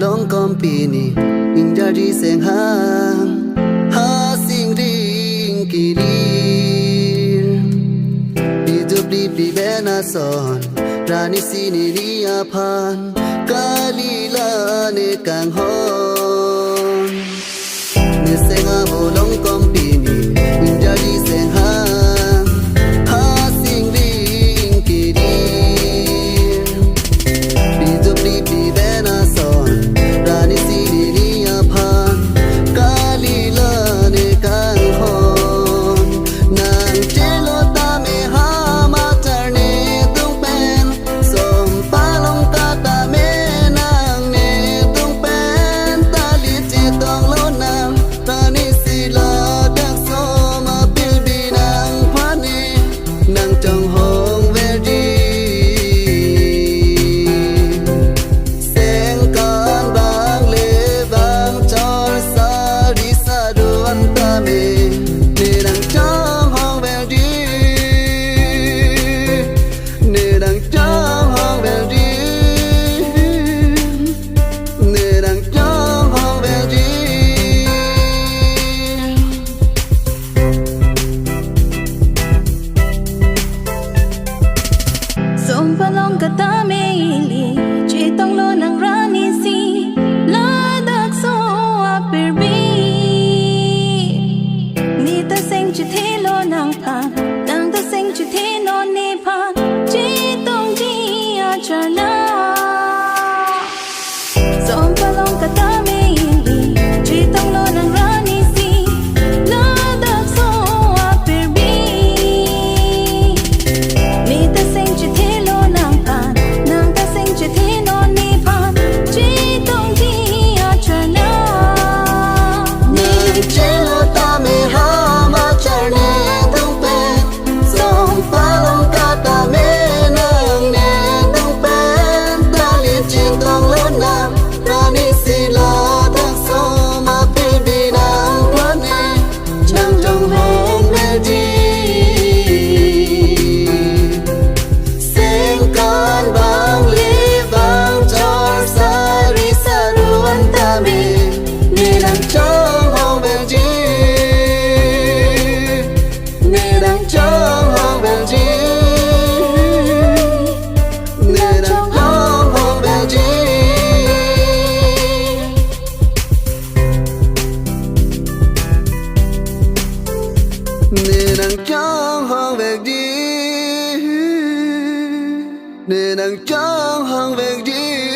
Long company in Jari Seng Ha sing ring kirir Bidubli bibena son Rani sini riapan Kalila ne kanghon Ne senga bolong company in Jari Seng Ha sing ring kirir Bidubli bibena son Rani sini riapan Kalila ne kanghon Nang chelo tame hama charne tung pen Som palong kata me nang ne tung pen Tali chitong lo nang Rani sila dak soma pilbi nang phane Nang chonghong verji nangchonghong verji nên nangchonghong verji